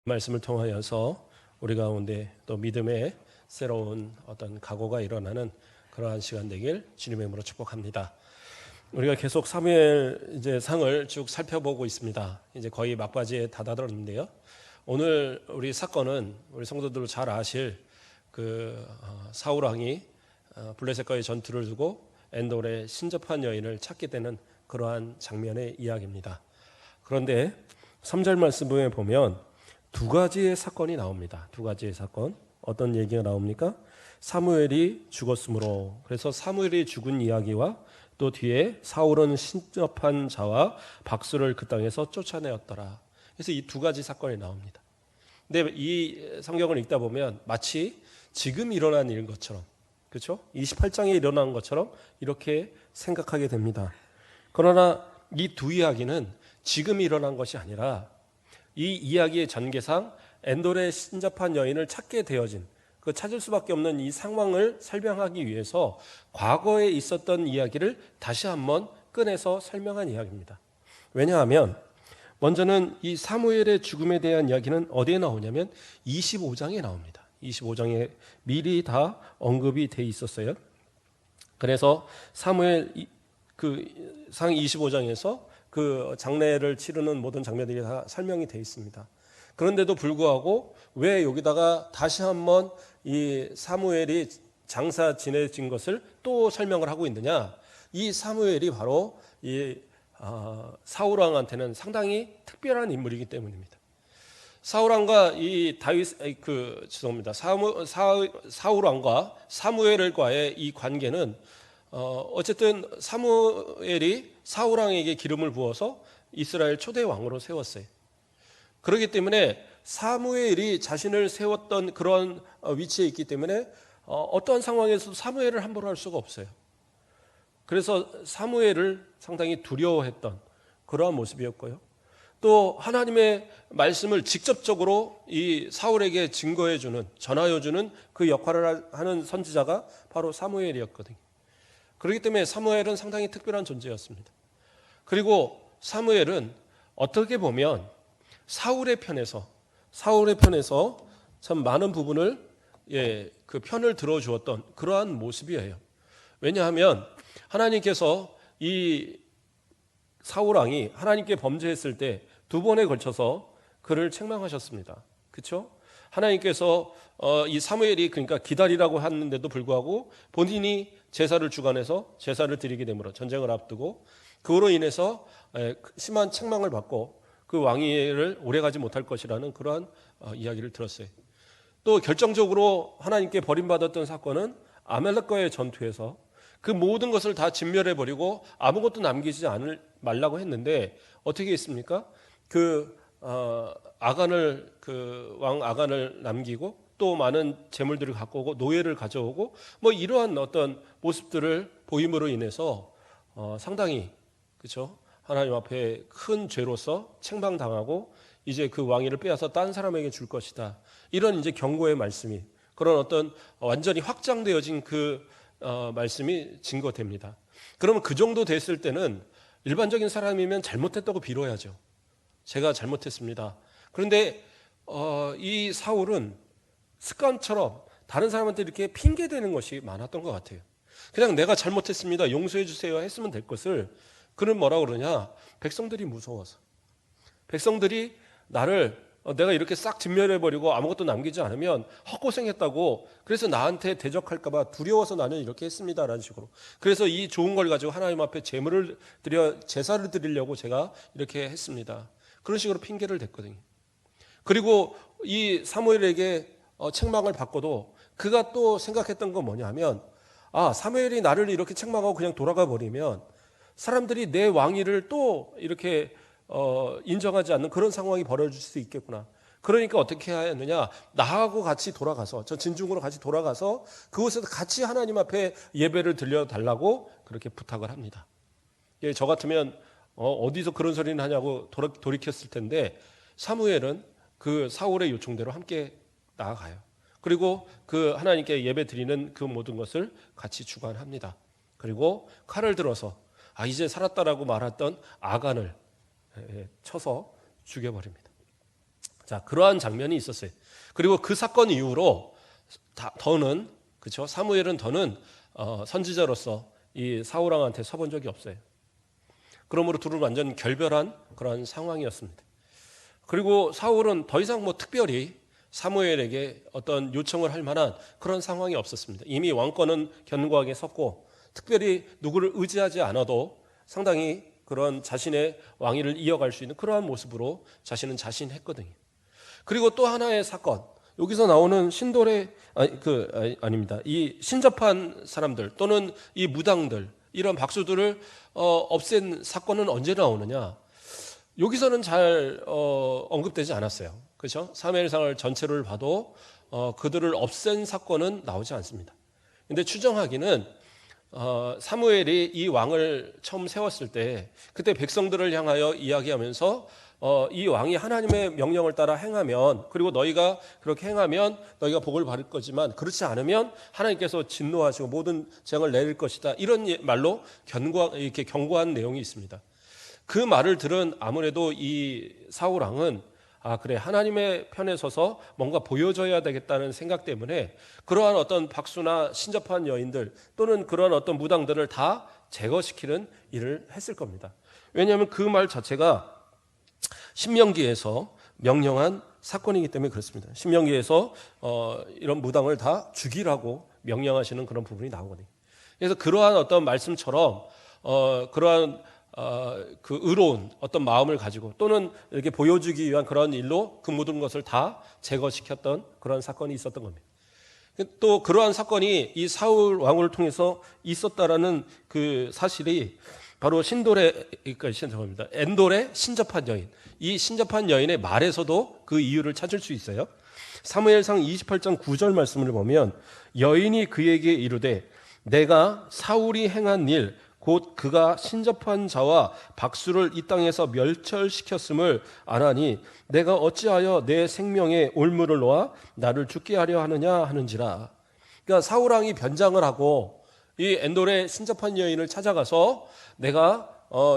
말씀을 통하여서 우리 가운데 또 믿음의 새로운 어떤 각오가 일어나는 그러한 시간 되길 주님의 이름으로 축복합니다. 우리가 계속 사무엘 이제 상을 쭉 살펴보고 있습니다. 이제 거의 막바지에 다다랐는데요. 오늘 우리 사건은 우리 성도들 잘 아실 그 사울 왕이 블레셋과의 전투를 두고 엔돌의 신접한 여인을 찾게 되는 그러한 장면의 이야기입니다. 그런데 3절 말씀에 보면 두 가지의 사건이 나옵니다. 두 가지의 사건. 어떤 얘기가 나옵니까? 사무엘이 죽었으므로. 그래서 사무엘이 죽은 이야기와 또 뒤에 사울은 신접한 자와 박수를 그 땅에서 쫓아내었더라. 그래서 이 두 가지 사건이 나옵니다. 근데 이 성경을 읽다 보면 마치 지금 일어난 일인 것처럼, 그렇죠? 28장에 일어난 것처럼 이렇게 생각하게 됩니다. 그러나 이 두 이야기는 지금 일어난 것이 아니라 이 이야기의 전개상 엔돌의 신접한 여인을 찾게 되어진 그 찾을 수밖에 없는 이 상황을 설명하기 위해서 과거에 있었던 이야기를 다시 한번 꺼내서 설명한 이야기입니다. 왜냐하면 먼저는 이 사무엘의 죽음에 대한 이야기는 어디에 나오냐면 25장에 나옵니다. 25장에 미리 다 언급이 돼 있었어요. 그래서 사무엘 그 상 25장에서 그 장례를 치르는 모든 장면들이 다 설명이 되어 있습니다. 그런데도 불구하고 왜 여기다가 다시 한번 이 사무엘이 장사 지내진 것을 또 설명을 하고 있느냐? 이 사무엘이 바로 이 사울 왕한테는 상당히 특별한 인물이기 때문입니다. 사울 왕과 이 사울 왕과 사무엘과의 이 관계는 어쨌든 사무엘이 사울 왕에게 기름을 부어서 이스라엘 초대 왕으로 세웠어요. 그렇기 때문에 사무엘이 자신을 세웠던 그런 위치에 있기 때문에 어떠한 상황에서도 사무엘을 함부로 할 수가 없어요. 그래서 사무엘을 상당히 두려워했던 그러한 모습이었고요. 또 하나님의 말씀을 직접적으로 이 사울에게 증거해주는, 전하여주는 그 역할을 하는 선지자가 바로 사무엘이었거든요. 그렇기 때문에 사무엘은 상당히 특별한 존재였습니다. 그리고 사무엘은 어떻게 보면 사울의 편에서 참 많은 부분을 그 편을 들어주었던 그러한 모습이에요. 왜냐하면 하나님께서 이 사울 왕이 하나님께 범죄했을 때 두 번에 걸쳐서 그를 책망하셨습니다. 그렇죠? 하나님께서 이 사무엘이 그러니까 기다리라고 하는데도 불구하고 본인이 제사를 주관해서 제사를 드리게 되므로 전쟁을 앞두고 그로 인해서 심한 책망을 받고 그 왕위를 오래가지 못할 것이라는 그러한 이야기를 들었어요. 또 결정적으로 하나님께 버림받았던 사건은 아말렉과의 전투에서 그 모든 것을 다 진멸해버리고 아무것도 남기지 말라고 했는데 어떻게 했습니까? 왕 아간을 남기고 또 많은 재물들을 갖고 오고 노예를 가져오고 뭐 이러한 어떤 모습들을 보임으로 인해서 상당히 그렇죠? 하나님 앞에 큰 죄로서 책망당하고 이제 그 왕위를 빼앗아 딴 사람에게 줄 것이다. 이런 이제 경고의 말씀이 그런 어떤 완전히 확장되어진 그 말씀이 증거됩니다. 그러면 그 정도 됐을 때는 일반적인 사람이면 잘못했다고 빌어야죠. 제가 잘못했습니다. 그런데 이 사울은 습관처럼 다른 사람한테 이렇게 핑계대는 것이 많았던 것 같아요. 그냥 내가 잘못했습니다. 용서해 주세요 했으면 될 것을 그는 뭐라고 그러냐? 백성들이 무서워서. 백성들이 내가 이렇게 싹 진멸해버리고 아무것도 남기지 않으면 헛고생했다고 그래서 나한테 대적할까 봐 두려워서 나는 이렇게 했습니다라는 식으로. 그래서 이 좋은 걸 가지고 하나님 앞에 제사를 드리려고 제가 이렇게 했습니다. 그런 식으로 핑계를 댔거든요. 그리고 이 사무엘에게 책망을 받고도 그가 또 생각했던 건 뭐냐면 사무엘이 나를 이렇게 책망하고 그냥 돌아가 버리면 사람들이 내 왕위를 또 이렇게 인정하지 않는 그런 상황이 벌어질 수 있겠구나. 그러니까 어떻게 해야 하느냐? 나하고 같이 돌아가서 저 진중으로 같이 돌아가서 그곳에서 같이 하나님 앞에 예배를 드려달라고 그렇게 부탁을 합니다. 저 같으면 어디서 그런 소리는 하냐고 돌이켰을 텐데 사무엘은 그 사울의 요청대로 함께 나아가요. 그리고 그 하나님께 예배 드리는 그 모든 것을 같이 주관합니다. 그리고 칼을 들어서 이제 살았다라고 말했던 아간을 쳐서 죽여버립니다. 자, 그러한 장면이 있었어요. 그리고 그 사건 이후로 더는, 그렇죠? 사무엘은 더는 선지자로서 이 사울 왕한테 서본 적이 없어요. 그러므로 둘은 완전 결별한 그런 상황이었습니다. 그리고 사울은 더 이상 특별히 사무엘에게 어떤 요청을 할 만한 그런 상황이 없었습니다. 이미 왕권은 견고하게 섰고 특별히 누구를 의지하지 않아도 상당히 그런 자신의 왕위를 이어갈 수 있는 그러한 모습으로 자신은 자신했거든요. 그리고 또 하나의 사건, 여기서 나오는 아닙니다. 이 신접한 사람들 또는 이 무당들, 이런 박수들을 없앤 사건은 언제 나오느냐? 여기서는 잘 언급되지 않았어요. 그렇죠? 사무엘상을 전체를 봐도 그들을 없앤 사건은 나오지 않습니다. 근데 추정하기는 사무엘이 이 왕을 처음 세웠을 때 그때 백성들을 향하여 이야기하면서 이 왕이 하나님의 명령을 따라 행하면, 그리고 너희가 그렇게 행하면 너희가 복을 받을 거지만 그렇지 않으면 하나님께서 진노하시고 모든 재앙을 내릴 것이다, 이런 말로 이렇게 경고한 내용이 있습니다. 그 말을 들은 아무래도 이 사울 왕은 그래, 하나님의 편에 서서 뭔가 보여줘야 되겠다는 생각 때문에 그러한 어떤 박수나 신접한 여인들 또는 그러한 어떤 무당들을 다 제거시키는 일을 했을 겁니다. 왜냐하면 그 말 자체가 신명기에서 명령한 사건이기 때문에 그렇습니다. 신명기에서 이런 무당을 다 죽이라고 명령하시는 그런 부분이 나오거든요. 그래서 그러한 어떤 말씀처럼 그러한 그 의로운 어떤 마음을 가지고 또는 이렇게 보여주기 위한 그런 일로 그 모든 것을 다 제거시켰던 그런 사건이 있었던 겁니다. 또 그러한 사건이 이 사울 왕을 통해서 있었다라는 그 사실이 바로 엔돌의 신접한 여인, 이 신접한 여인의 말에서도 그 이유를 찾을 수 있어요. 사무엘상 28장 9절 말씀을 보면 여인이 그에게 이르되 내가 사울이 행한 일 곧 그가 신접한 자와 박수를 이 땅에서 멸절시켰음을 아나니 내가 어찌하여 내 생명에 올무를 놓아 나를 죽게 하려 하느냐 하는지라. 그러니까 사울 왕이 변장을 하고 이 엔돌의 신접한 여인을 찾아가서 내가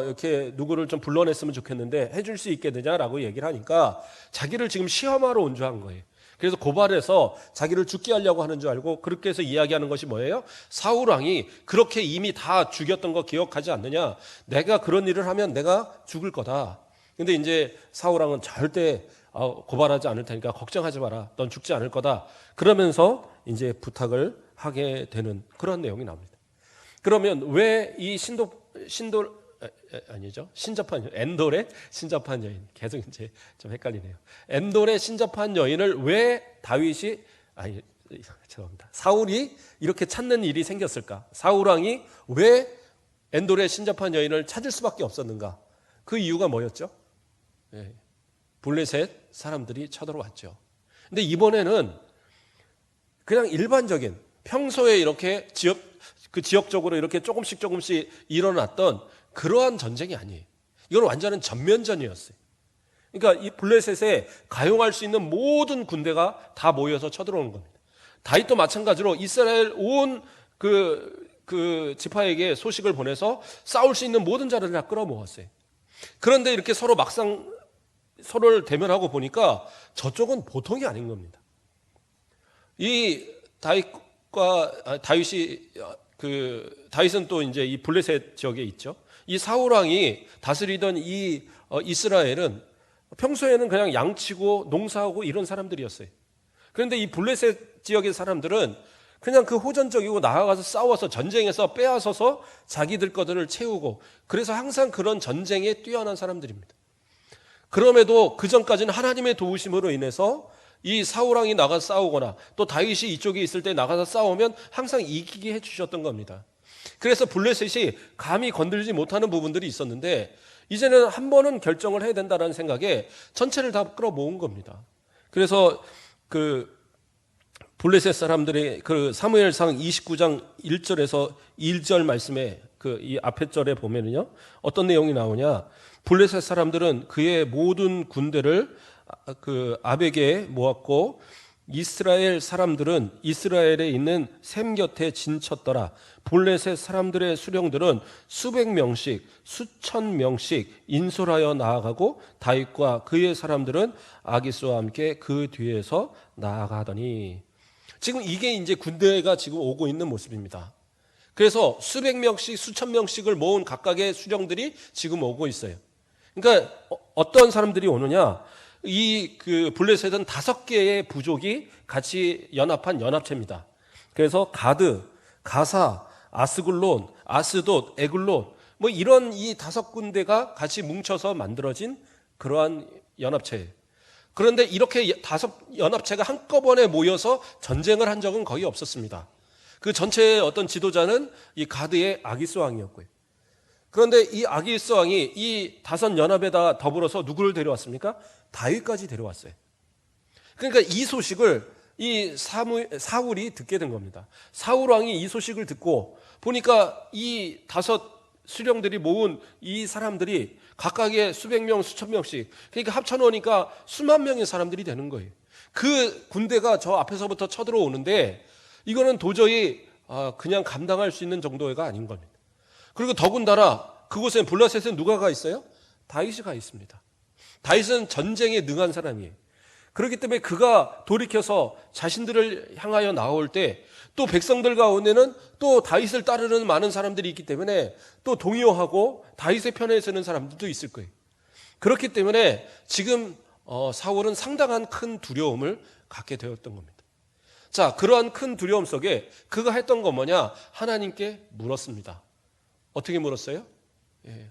이렇게 누구를 좀 불러냈으면 좋겠는데 해줄 수 있겠느냐라고 얘기를 하니까 자기를 지금 시험하러 온 줄 한 거예요. 그래서 고발해서 자기를 죽게 하려고 하는 줄 알고 그렇게 해서 이야기하는 것이 뭐예요? 사울 왕이 그렇게 이미 다 죽였던 거 기억하지 않느냐? 내가 그런 일을 하면 내가 죽을 거다. 근데 이제 사울 왕은 절대 고발하지 않을 테니까 걱정하지 마라. 넌 죽지 않을 거다. 그러면서 이제 부탁을 하게 되는 그런 내용이 나옵니다. 그러면 왜 이 엔돌의 신접한 여인, 계속 이제 좀 헷갈리네요. 엔돌의 신접한 여인을 왜 사울이 이렇게 찾는 일이 생겼을까? 사울 왕이 왜 엔돌의 신접한 여인을 찾을 수밖에 없었는가? 그 이유가 뭐였죠? 블레셋 사람들이 쳐들어왔죠. 근데 이번에는 그냥 일반적인 평소에 이렇게 지역적으로 이렇게 조금씩 일어났던 그러한 전쟁이 아니에요. 이건 완전한 전면전이었어요. 그러니까 이 블레셋에 가용할 수 있는 모든 군대가 다 모여서 쳐들어오는 겁니다. 다윗도 마찬가지로 이스라엘 온 그 지파에게 소식을 보내서 싸울 수 있는 모든 자를 다 끌어모았어요. 그런데 이렇게 서로를 대면하고 보니까 저쪽은 보통이 아닌 겁니다. 이 다윗은 또 이제 이 블레셋 지역에 있죠. 이 사울 왕이 다스리던 이 이스라엘은 평소에는 그냥 양치고 농사하고 이런 사람들이었어요. 그런데 이 블레셋 지역의 사람들은 그냥 그 호전적이고 나아가서 싸워서 전쟁에서 빼앗아서 자기들 것들을 채우고, 그래서 항상 그런 전쟁에 뛰어난 사람들입니다. 그럼에도 그 전까지는 하나님의 도우심으로 인해서 이 사울 왕이 나가서 싸우거나 또 다윗이 이쪽에 있을 때 나가서 싸우면 항상 이기게 해주셨던 겁니다. 그래서 블레셋이 감히 건들지 못하는 부분들이 있었는데 이제는 한 번은 결정을 해야 된다는 생각에 전체를 다 끌어모은 겁니다. 그래서 그 블레셋 사람들이 그 사무엘상 29장 1절에서 1절 말씀에 이 앞에 절에 보면은요, 어떤 내용이 나오냐? 블레셋 사람들은 그의 모든 군대를 그 아벡에 모았고 이스라엘 사람들은 이스라엘에 있는 셈 곁에 진쳤더라. 블레셋 사람들의 수령들은 수백 명씩 수천 명씩 인솔하여 나아가고 다윗과 그의 사람들은 아기스와 함께 그 뒤에서 나아가더니, 지금 이게 이제 군대가 지금 오고 있는 모습입니다. 그래서 수백 명씩 수천 명씩을 모은 각각의 수령들이 지금 오고 있어요. 그러니까 어떤 사람들이 오느냐? 이 블레셋은 5개의 부족이 같이 연합한 연합체입니다. 그래서 가드, 가사, 아스글론, 아스돗, 에글론, 뭐 이런 이 5군데가 같이 뭉쳐서 만들어진 그러한 연합체예요. 그런데 이렇게 5 연합체가 한꺼번에 모여서 전쟁을 한 적은 거의 없었습니다. 그 전체의 어떤 지도자는 이 가드의 아기스 왕이었고요. 그런데 이 아기스 왕이 이 5 연합에다 더불어서 누구를 데려왔습니까? 다윗까지 데려왔어요. 그러니까 이 소식을 이 사울이 듣게 된 겁니다. 사울 왕이 이 소식을 듣고 보니까 이 5 수령들이 모은 이 사람들이 각각의 수백 명, 수천 명씩, 그러니까 합쳐놓으니까 수만 명의 사람들이 되는 거예요. 그 군대가 저 앞에서부터 쳐들어오는데 이거는 도저히 그냥 감당할 수 있는 정도가 아닌 겁니다. 그리고 더군다나 그곳에 블레셋에 누가 가 있어요? 다윗이 가 있습니다. 다윗은 전쟁에 능한 사람이에요. 그렇기 때문에 그가 돌이켜서 자신들을 향하여 나올 때 또 백성들 가운데는 또 다윗을 따르는 많은 사람들이 있기 때문에 또 동요하고 다윗의 편에 서는 사람들도 있을 거예요. 그렇기 때문에 지금 사울은 상당한 큰 두려움을 갖게 되었던 겁니다. 자, 그러한 큰 두려움 속에 그가 했던 건 뭐냐? 하나님께 물었습니다. 어떻게 물었어요?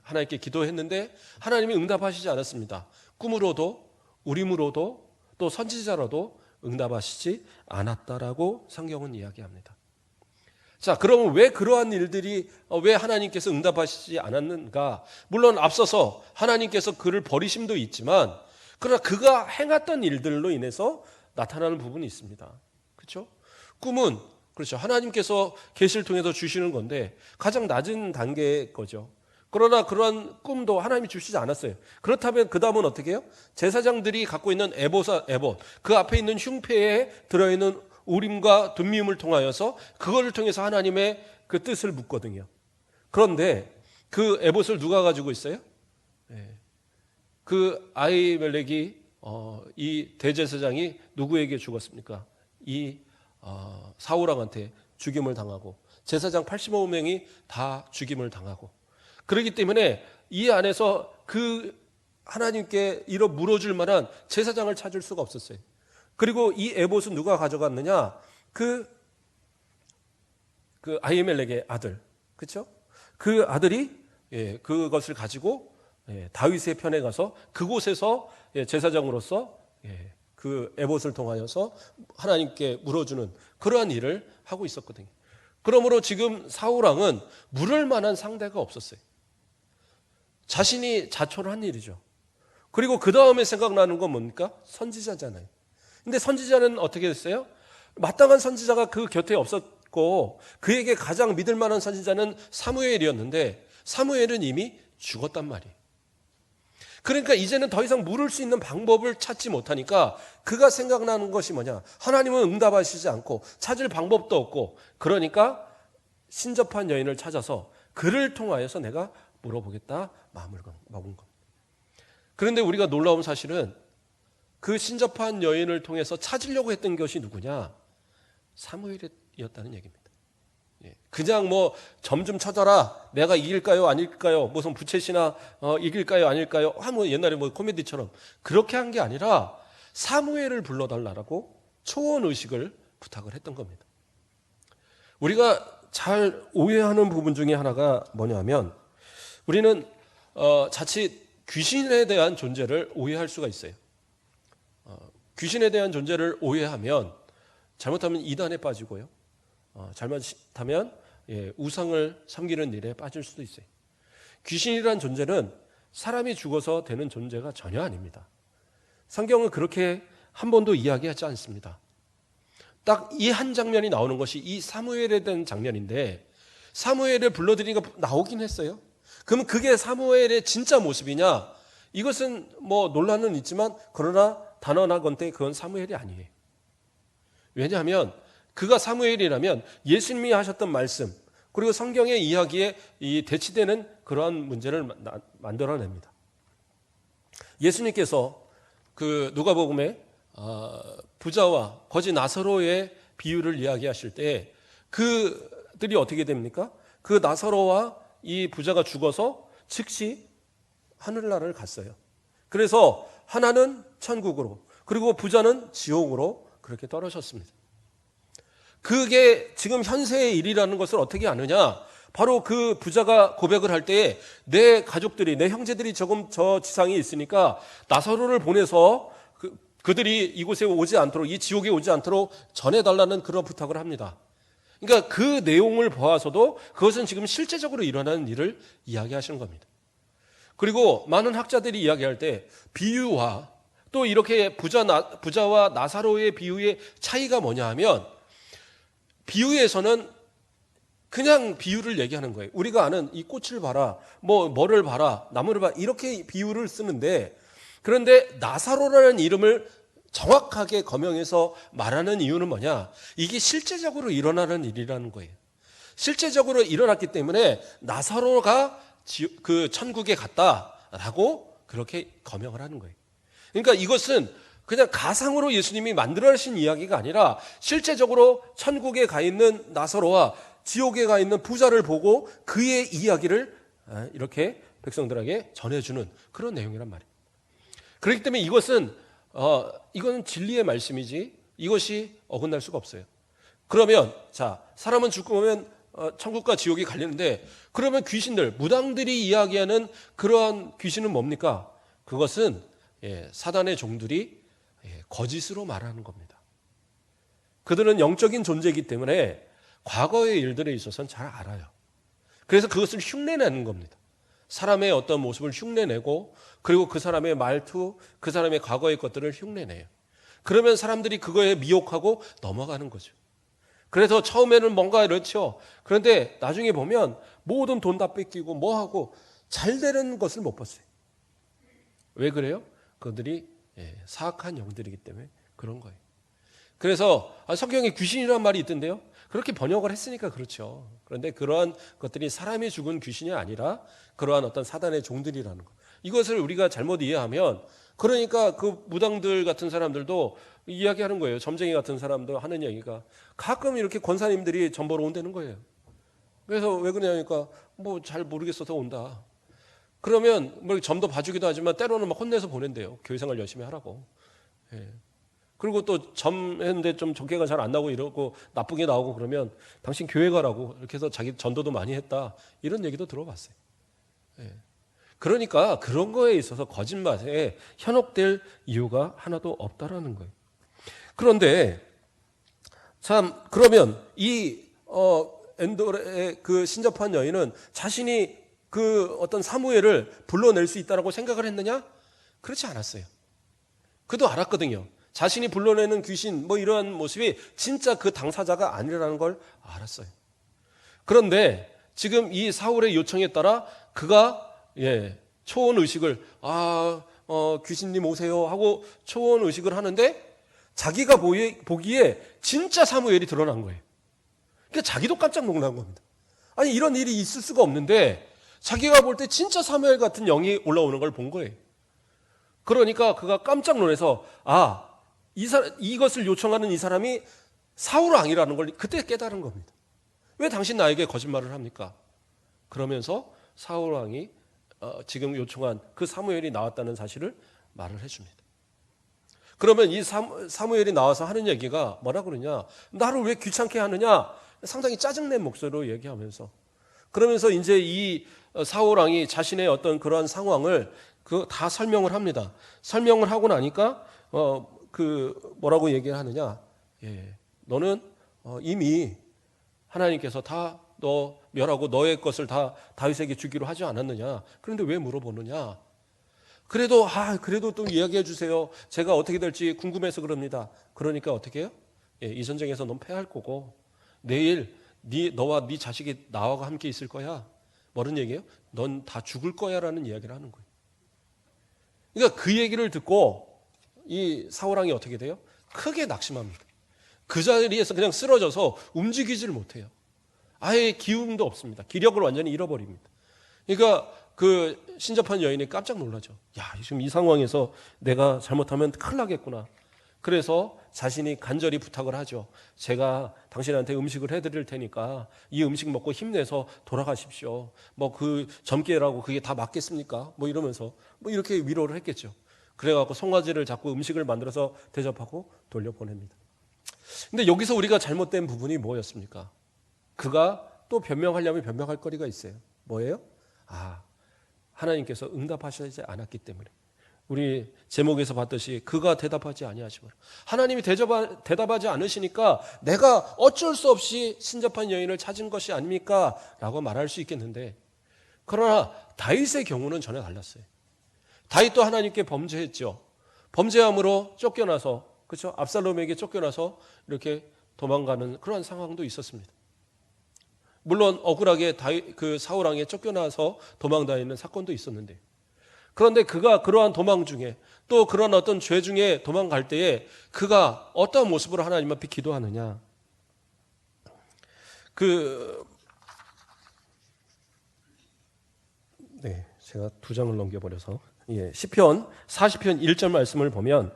하나님께 기도했는데 하나님이 응답하시지 않았습니다. 꿈으로도 우림으로도 또 선지자로도 응답하시지 않았다라고 성경은 이야기합니다. 자, 그러면 왜 그러한 일들이 왜 하나님께서 응답하시지 않았는가? 물론 앞서서 하나님께서 그를 버리심도 있지만 그러나 그가 행했던 일들로 인해서 나타나는 부분이 있습니다. 그렇죠? 꿈은 그렇죠. 하나님께서 계시를 통해서 주시는 건데 가장 낮은 단계의 거죠. 그러나 그러한 꿈도 하나님이 주시지 않았어요. 그렇다면 그 다음은 어떻게 해요? 제사장들이 갖고 있는 에봇, 그 앞에 있는 흉패에 들어있는 우림과 둠밈을 통하여서 그거를 통해서 하나님의 그 뜻을 묻거든요. 그런데 그 에봇을 누가 가지고 있어요? 그 아히멜렉이 이 대제사장이 누구에게 죽었습니까? 이 사울왕한테 죽임을 당하고 제사장 85명이 다 죽임을 당하고, 그렇기 때문에 이 안에서 그 하나님께 이로 물어줄 만한 제사장을 찾을 수가 없었어요. 그리고 이 에봇은 누가 가져갔느냐? 그 아히멜렉의 아들, 그렇죠? 그 아들이 그것을 가지고 다윗의 편에 가서 그곳에서 제사장으로서 그 에봇을 통하여서 하나님께 물어주는 그러한 일을 하고 있었거든요. 그러므로 지금 사울 왕은 물을 만한 상대가 없었어요. 자신이 자초를 한 일이죠. 그리고 그 다음에 생각나는 건 뭡니까? 선지자잖아요. 근데 선지자는 어떻게 됐어요? 마땅한 선지자가 그 곁에 없었고 그에게 가장 믿을 만한 선지자는 사무엘이었는데 사무엘은 이미 죽었단 말이에요. 그러니까 이제는 더 이상 물을 수 있는 방법을 찾지 못하니까 그가 생각나는 것이 뭐냐? 하나님은 응답하시지 않고 찾을 방법도 없고, 그러니까 신접한 여인을 찾아서 그를 통하여서 내가 물어보겠다 마음을 먹은 겁니다. 그런데 우리가 놀라운 사실은 그 신접한 여인을 통해서 찾으려고 했던 것이 누구냐? 사무엘이었다는 얘기입니다. 그냥 뭐 점 좀 찾아라, 내가 이길까요 아닐까요, 무슨 부채시나 이길까요 아닐까요, 뭐 옛날에 뭐 코미디처럼 그렇게 한 게 아니라 사무엘을 불러달라고 초원의식을 부탁을 했던 겁니다. 우리가 잘 오해하는 부분 중에 하나가 뭐냐면 우리는 자칫 귀신에 대한 존재를 오해할 수가 있어요. 귀신에 대한 존재를 오해하면 잘못하면 이단에 빠지고요, 잘못하면 우상을 섬기는 일에 빠질 수도 있어요. 귀신이란 존재는 사람이 죽어서 되는 존재가 전혀 아닙니다. 성경은 그렇게 한 번도 이야기하지 않습니다. 딱 이 한 장면이 나오는 것이 이 사무엘에 대한 장면인데 사무엘을 불러들이니까 나오긴 했어요. 그럼 그게 사무엘의 진짜 모습이냐? 이것은 뭐 논란은 있지만 그러나 단언하건대 그건 사무엘이 아니에요. 왜냐하면 그가 사무엘이라면 예수님이 하셨던 말씀 그리고 성경의 이야기에 이 대치되는 그러한 문제를 만들어냅니다. 예수님께서 그 누가복음에 부자와 거지 나사로의 비유를 이야기하실 때 그들이 어떻게 됩니까? 그 나사로와 이 부자가 죽어서 즉시 하늘나라를 갔어요. 그래서 하나는 천국으로 그리고 부자는 지옥으로 그렇게 떨어졌습니다. 그게 지금 현세의 일이라는 것을 어떻게 아느냐? 바로 그 부자가 고백을 할 때에 내 가족들이, 내 형제들이 조금 저 지상에 있으니까 나사로를 보내서 그들이 이곳에 오지 않도록, 이 지옥에 오지 않도록 전해달라는 그런 부탁을 합니다. 그러니까 그 내용을 보아서도 그것은 지금 실제적으로 일어나는 일을 이야기하시는 겁니다. 그리고 많은 학자들이 이야기할 때 비유와 또 이렇게 부자와 나사로의 비유의 차이가 뭐냐 하면 비유에서는 그냥 비유를 얘기하는 거예요. 우리가 아는 이 꽃을 봐라, 뭐를 봐라, 나무를 봐라 이렇게 비유를 쓰는데 그런데 나사로라는 이름을 정확하게 거명해서 말하는 이유는 뭐냐? 이게 실제적으로 일어나는 일이라는 거예요. 실제적으로 일어났기 때문에 나사로가 그 천국에 갔다라고 그렇게 거명을 하는 거예요. 그러니까 이것은 그냥 가상으로 예수님이 만들어내신 이야기가 아니라 실제적으로 천국에 가 있는 나사로와 지옥에 가 있는 부자를 보고 그의 이야기를 이렇게 백성들에게 전해주는 그런 내용이란 말이에요. 그렇기 때문에 이거는 진리의 말씀이지 이것이 어긋날 수가 없어요. 그러면 자 사람은 죽고 오면 천국과 지옥이 갈리는데 그러면 귀신들, 무당들이 이야기하는 그러한 귀신은 뭡니까? 그것은 사단의 종들이 거짓으로 말하는 겁니다. 그들은 영적인 존재이기 때문에 과거의 일들에 있어서는 잘 알아요. 그래서 그것을 흉내내는 겁니다. 사람의 어떤 모습을 흉내내고 그리고 그 사람의 말투, 그 사람의 과거의 것들을 흉내내요. 그러면 사람들이 그거에 미혹하고 넘어가는 거죠. 그래서 처음에는 뭔가 이렇죠. 그런데 나중에 보면 모든 돈 다 뺏기고 뭐하고 잘 되는 것을 못 봤어요. 왜 그래요? 그들이 사악한 영들이기 때문에 그런 거예요. 그래서 성경에 귀신이라는 말이 있던데요. 그렇게 번역을 했으니까 그렇죠. 그런데 그러한 것들이 사람이 죽은 귀신이 아니라 그러한 어떤 사단의 종들이라는 것. 이것을 우리가 잘못 이해하면 그러니까 그 무당들 같은 사람들도 이야기하는 거예요. 점쟁이 같은 사람도 하는 얘기가 가끔 이렇게 권사님들이 전보러 온다는 거예요. 그래서 왜 그러냐니까 뭐 잘 모르겠어서 온다. 그러면 뭐 점도 봐주기도 하지만 때로는 막 혼내서 보낸대요. 교회생활 열심히 하라고. 그리고 또 점 했는데 좀 적개가 잘 안 나고 이러고 나쁘게 나오고 그러면 당신 교회 가라고 이렇게 해서 자기 전도도 많이 했다. 이런 얘기도 들어봤어요. 그러니까 그런 거에 있어서 거짓말에 현혹될 이유가 하나도 없다라는 거예요. 그런데 참 그러면 이 엔돌의 그 신접한 여인은 자신이 그 어떤 사무엘을 불러낼 수 있다라고 생각을 했느냐? 그렇지 않았어요. 그도 알았거든요. 자신이 불러내는 귀신 뭐 이러한 모습이 진짜 그 당사자가 아니라는 걸 알았어요. 그런데 지금 이 사울의 요청에 따라 그가 초원 의식을 귀신님 오세요 하고 초원 의식을 하는데 자기가 보기에 진짜 사무엘이 드러난 거예요. 그러니까 자기도 깜짝 놀란 겁니다. 아니 이런 일이 있을 수가 없는데 자기가 볼 때 진짜 사무엘 같은 영이 올라오는 걸 본 거예요. 그러니까 그가 깜짝 놀라서 이것을 요청하는 이 사람이 사울 왕이라는 걸 그때 깨달은 겁니다. 왜 당신 나에게 거짓말을 합니까? 그러면서 사울 왕이 지금 요청한 그 사무엘이 나왔다는 사실을 말을 해줍니다. 그러면 이 사무엘이 나와서 하는 얘기가 뭐라 그러냐? 나를 왜 귀찮게 하느냐? 상당히 짜증낸 목소리로 얘기하면서 그러면서 이제 이 사울 왕이 자신의 어떤 그러한 상황을 다 설명을 합니다. 설명을 하고 나니까 뭐라고 얘기를 하느냐? 너는 이미 하나님께서 다 너 멸하고 너의 것을 다 다윗에게 주기로 하지 않았느냐? 그런데 왜 물어보느냐? 그래도 또 이야기해 주세요. 제가 어떻게 될지 궁금해서 그럽니다. 그러니까 어떻게 해요? 이 전쟁에서 넌 패할 거고 내일 너와 네 자식이 나와 함께 있을 거야. 뭐는 얘기예요? 넌 다 죽을 거야라는 이야기를 하는 거예요. 그러니까 그 얘기를 듣고 이 사울 왕이 어떻게 돼요? 크게 낙심합니다. 그 자리에서 그냥 쓰러져서 움직이지를 못해요. 아예 기운도 없습니다. 기력을 완전히 잃어버립니다. 그러니까 그 신접한 여인이 깜짝 놀라죠. 야, 지금 이 상황에서 내가 잘못하면 큰일 나겠구나. 그래서 자신이 간절히 부탁을 하죠. 제가 당신한테 음식을 해드릴 테니까 이 음식 먹고 힘내서 돌아가십시오. 뭐 그 젊게라고 그게 다 맞겠습니까? 뭐 이러면서 뭐 이렇게 위로를 했겠죠. 그래갖고 송아지를 잡고 음식을 만들어서 대접하고 돌려보냅니다. 근데 여기서 우리가 잘못된 부분이 뭐였습니까? 그가 또 변명하려면 변명할 거리가 있어요. 뭐예요? 하나님께서 응답하시지 않았기 때문에. 우리 제목에서 봤듯이 그가 대답하지 아니하시므로 하나님이 대답하지 않으시니까 내가 어쩔 수 없이 신접한 여인을 찾은 것이 아닙니까? 라고 말할 수 있겠는데, 그러나 다윗의 경우는 전혀 달랐어요. 다윗도 하나님께 범죄했죠. 범죄함으로 쫓겨나서, 그렇죠? 압살롬에게 쫓겨나서 이렇게 도망가는 그런 상황도 있었습니다. 물론 억울하게 그 사울 왕에 쫓겨나서 도망다니는 사건도 있었는데, 그런데 그가 그러한 도망 중에 또 그런 어떤 죄 중에 도망갈 때에 그가 어떤 모습으로 하나님 앞에 기도하느냐. 제가 2장을 넘겨버려서. 시편 40편 1절 말씀을 보면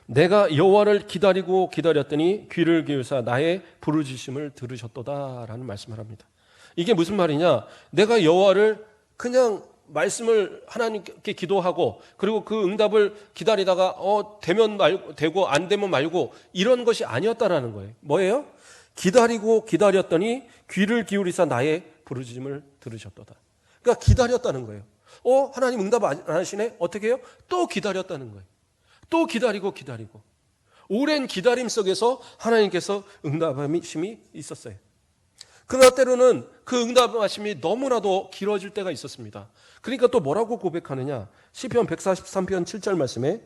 내가 여호와를 기다리고 기다렸더니 귀를 기울사 나의 부르짖음을 들으셨도다라는 말씀을 합니다. 이게 무슨 말이냐? 내가 여호와를 그냥 말씀을 하나님께 기도하고 그리고 그 응답을 기다리다가 되면 되고 안 되면 말고 이런 것이 아니었다라는 거예요. 뭐예요? 기다리고 기다렸더니 귀를 기울이사 나의 부르짖음을 들으셨도다. 그러니까 기다렸다는 거예요. 하나님 응답 안 하시네? 어떻게 해요? 또 기다렸다는 거예요. 또 기다리고 오랜 기다림 속에서 하나님께서 응답하심이 있었어요. 그러나 때로는 그 응답하심이 너무나도 길어질 때가 있었습니다. 그러니까 또 뭐라고 고백하느냐? 시편 143편 7절 말씀에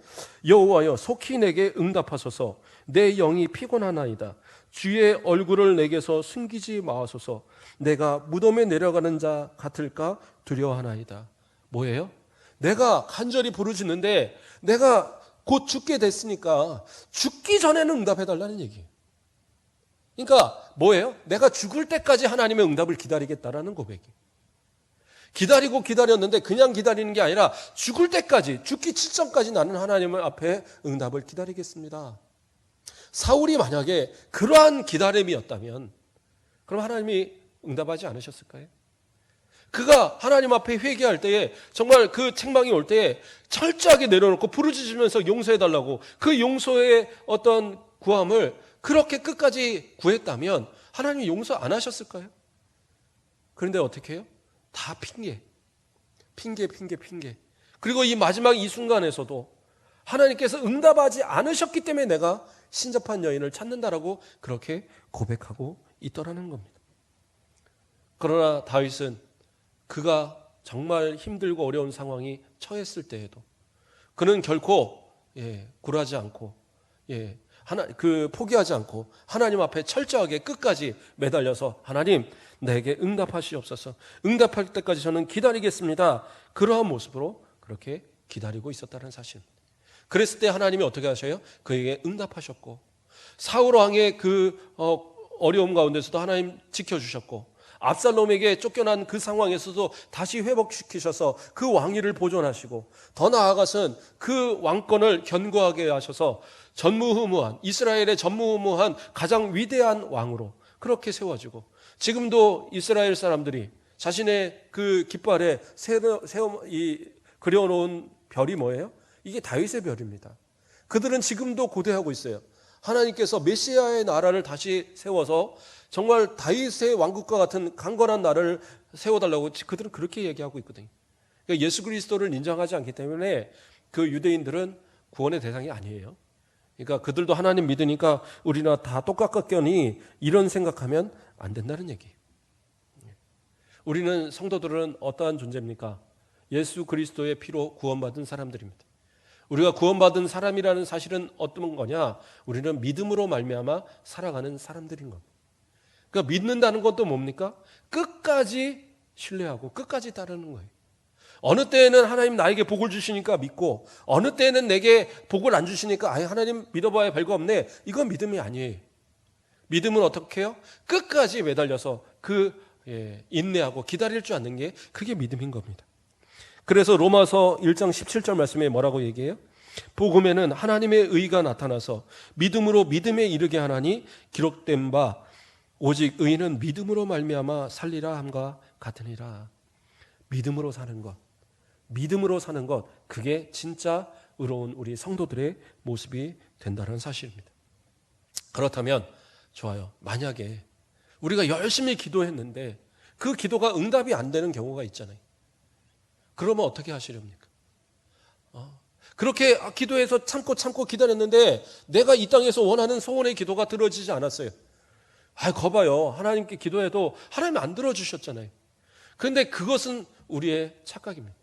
여호와여 속히 내게 응답하소서. 내 영이 피곤하나이다. 주의 얼굴을 내게서 숨기지 마소서. 내가 무덤에 내려가는 자 같을까 두려워하나이다. 뭐예요? 내가 간절히 부르짖는데 내가 곧 죽게 됐으니까 죽기 전에는 응답해달라는 얘기예요. 그러니까 뭐예요? 내가 죽을 때까지 하나님의 응답을 기다리겠다라는 고백이에요. 기다렸는데 그냥 기다리는 게 아니라 죽을 때까지, 죽기 직전까지 나는 하나님 앞에 응답을 기다리겠습니다. 사울이 만약에 그러한 기다림이었다면 그럼 하나님이 응답하지 않으셨을까요? 그가 하나님 앞에 회개할 때에 정말 그 책망이 올 때에 철저하게 내려놓고 부르짖으면서 용서해달라고 그 용서의 어떤 구함을 그렇게 끝까지 구했다면 하나님이 용서 안 하셨을까요? 그런데 어떻게 해요? 다 핑계. 그리고 이 마지막 이 순간에서도 하나님께서 응답하지 않으셨기 때문에 내가 신접한 여인을 찾는다라고 그렇게 고백하고 있더라는 겁니다. 그러나 다윗은 그가 정말 힘들고 어려운 상황이 처했을 때에도 그는 결코 굴하지 않고 포기하지 않고 하나님 앞에 철저하게 끝까지 매달려서 하나님 내게 응답하시옵소서. 응답할 때까지 저는 기다리겠습니다. 그러한 모습으로 그렇게 기다리고 있었다는 사실. 그랬을 때 하나님이 어떻게 하셔요? 그에게 응답하셨고 사울 왕의 그 어려움 가운데서도 하나님 지켜주셨고 압살롬에게 쫓겨난 그 상황에서도 다시 회복시키셔서 그 왕위를 보존하시고 더 나아가서는 그 왕권을 견고하게 하셔서 전무후무한 이스라엘의 전무후무한 가장 위대한 왕으로 그렇게 세워지고 지금도 이스라엘 사람들이 자신의 그 깃발에 그려놓은 별이 뭐예요? 이게 다윗의 별입니다. 그들은 지금도 고대하고 있어요. 하나님께서 메시아의 나라를 다시 세워서 정말 다윗의 왕국과 같은 강건한 나라를 세워달라고 그들은 그렇게 얘기하고 있거든요. 그러니까 예수 그리스도를 인정하지 않기 때문에 그 유대인들은 구원의 대상이 아니에요. 그러니까 그들도 하나님 믿으니까 우리나 다 똑같겠거니 이런 생각하면 안 된다는 얘기예요. 우리는 성도들은 어떠한 존재입니까? 예수 그리스도의 피로 구원받은 사람들입니다. 우리가 구원받은 사람이라는 사실은 어떤 거냐? 우리는 믿음으로 말미암아 살아가는 사람들인 겁니다. 그러니까 믿는다는 것도 뭡니까? 끝까지 신뢰하고 끝까지 따르는 거예요. 어느 때에는 하나님 나에게 복을 주시니까 믿고 어느 때에는 내게 복을 안 주시니까 하나님 믿어봐야 별거 없네. 이건 믿음이 아니에요. 믿음은 어떻게 해요? 끝까지 매달려서 인내하고 기다릴 줄 아는 게 그게 믿음인 겁니다. 그래서 로마서 1장 17절 말씀에 뭐라고 얘기해요? 복음에는 하나님의 의가 나타나서 믿음으로 믿음에 이르게 하나니 기록된 바 오직 의인은 믿음으로 말미암아 살리라 함과 같으니라. 믿음으로 사는 것, 믿음으로 사는 것, 그게 진짜 의로운 우리 성도들의 모습이 된다는 사실입니다. 그렇다면 좋아요. 만약에 우리가 열심히 기도했는데 그 기도가 응답이 안 되는 경우가 있잖아요. 그러면 어떻게 하시렵니까? 그렇게 기도해서 참고 기다렸는데 내가 이 땅에서 원하는 소원의 기도가 들어지지 않았어요. 거봐요. 하나님께 기도해도 하나님 안 들어주셨잖아요. 그런데 그것은 우리의 착각입니다.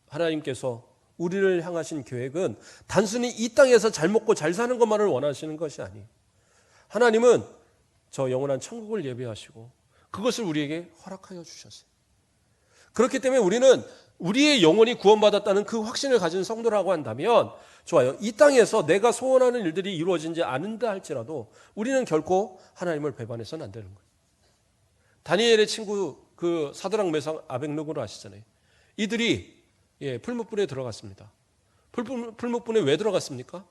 하나님께서 우리를 향하신 계획은 단순히 이 땅에서 잘 먹고 잘 사는 것만을 원하시는 것이 아니에요. 하나님은 저 영원한 천국을 예비하시고 그것을 우리에게 허락하여 주셨어요. 그렇기 때문에 우리는 우리의 영혼이 구원받았다는 그 확신을 가진 성도라고 한다면 좋아요. 이 땅에서 내가 소원하는 일들이 이루어지지 않는다 할지라도 우리는 결코 하나님을 배반해서는 안 되는 거예요. 다니엘의 친구 그 사드락 메삭 아벳느고를 아시잖아요. 이들이 풀무불에 들어갔습니다. 풀무불에 왜 들어갔습니까?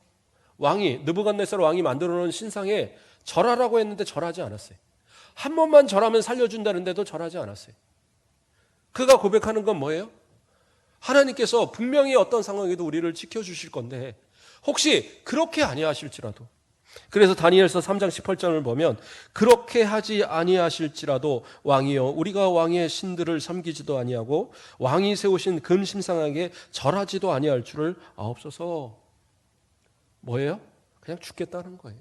느부갓네살 왕이 만들어 놓은 신상에 절하라고 했는데 절하지 않았어요. 한 번만 절하면 살려준다는데도 절하지 않았어요. 그가 고백하는 건 뭐예요? 하나님께서 분명히 어떤 상황에도 우리를 지켜주실 건데 혹시 그렇게 아니하실지라도, 그래서 다니엘서 3장 18절을 보면 그렇게 하지 아니하실지라도 왕이여 우리가 왕의 신들을 섬기지도 아니하고 왕이 세우신 금심상에게 절하지도 아니할 줄을 아옵소서. 뭐예요? 그냥 죽겠다는 거예요.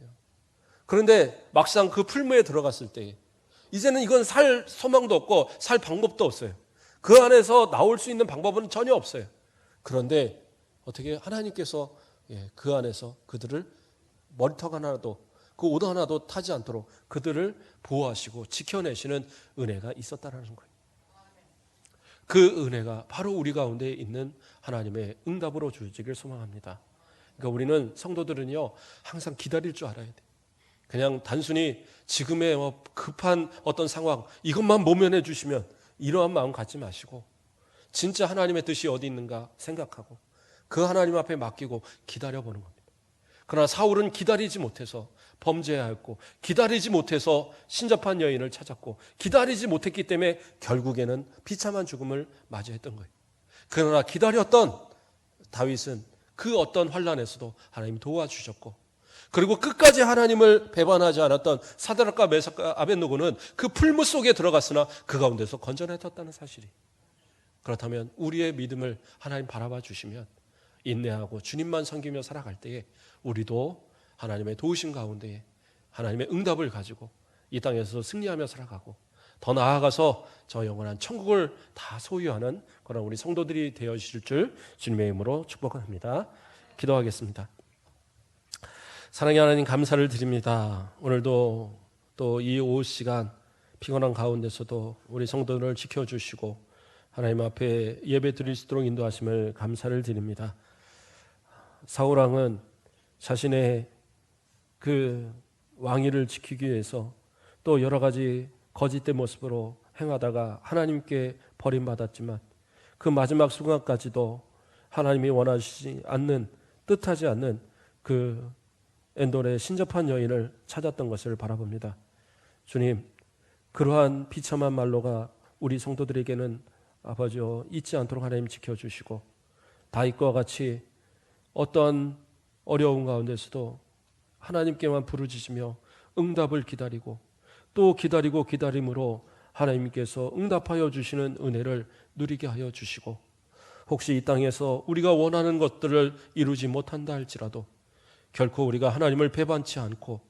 그런데 막상 그 풀무에 들어갔을 때 이제는 이건 살 소망도 없고 살 방법도 없어요. 그 안에서 나올 수 있는 방법은 전혀 없어요. 그런데 어떻게 하나님께서 그 안에서 그들을 머리털 하나도 그 옷 하나도 타지 않도록 그들을 보호하시고 지켜내시는 은혜가 있었다라는 거예요. 그 은혜가 바로 우리 가운데 있는 하나님의 응답으로 주어지길 소망합니다. 그러니까 우리는 성도들은요 항상 기다릴 줄 알아야 돼요. 그냥 단순히 지금의 급한 어떤 상황 이것만 모면해 주시면 이러한 마음 갖지 마시고 진짜 하나님의 뜻이 어디 있는가 생각하고 그 하나님 앞에 맡기고 기다려보는 겁니다. 그러나 사울은 기다리지 못해서 범죄하였고 기다리지 못해서 신접한 여인을 찾았고 기다리지 못했기 때문에 결국에는 비참한 죽음을 맞이했던 거예요. 그러나 기다렸던 다윗은 그 어떤 환난에서도 하나님이 도와주셨고 그리고 끝까지 하나님을 배반하지 않았던 사드락과 메삭과 아벳느고는 그 풀무 속에 들어갔으나 그 가운데서 건져내셨다는 사실이. 그렇다면 우리의 믿음을 하나님 바라봐 주시면 인내하고 주님만 섬기며 살아갈 때에 우리도 하나님의 도우심 가운데 하나님의 응답을 가지고 이 땅에서 승리하며 살아가고 더 나아가서 저 영원한 천국을 다 소유하는 그런 우리 성도들이 되어주실 줄 주님의 이름으로 축복합니다. 기도하겠습니다. 사랑의 하나님 감사를 드립니다. 오늘도 또 이 오후 시간 피곤한 가운데서도 우리 성도들을 지켜주시고 하나님 앞에 예배 드릴 수 있도록 인도하심을 감사를 드립니다. 사울 왕은 자신의 그 왕위를 지키기 위해서 또 여러 가지 거짓된 모습으로 행하다가 하나님께 버림받았지만 그 마지막 순간까지도 하나님이 원하시지 않는 뜻하지 않는 그 엔돌의 신접한 여인을 찾았던 것을 바라봅니다. 주님, 그러한 비참한 말로가 우리 성도들에게는 아버지여 잊지 않도록 하나님 지켜주시고 다윗과 같이 어떤 어려운 가운데서도 하나님께만 부르짖으며 응답을 기다리고 또 기다리고 기다림으로 하나님께서 응답하여 주시는 은혜를 누리게 하여 주시고 혹시 이 땅에서 우리가 원하는 것들을 이루지 못한다 할지라도 결코 우리가 하나님을 배반치 않고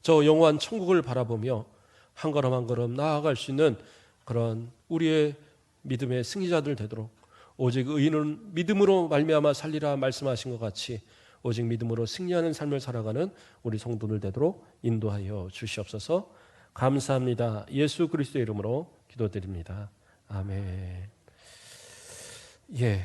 저 영원한 천국을 바라보며 한 걸음 한 걸음 나아갈 수 있는 그런 우리의 믿음의 승리자들 되도록 오직 의인은 믿음으로 말미암아 살리라 말씀하신 것 같이 오직 믿음으로 승리하는 삶을 살아가는 우리 성도들 되도록 인도하여 주시옵소서. 감사합니다. 예수 그리스도의 이름으로 기도드립니다. 아멘.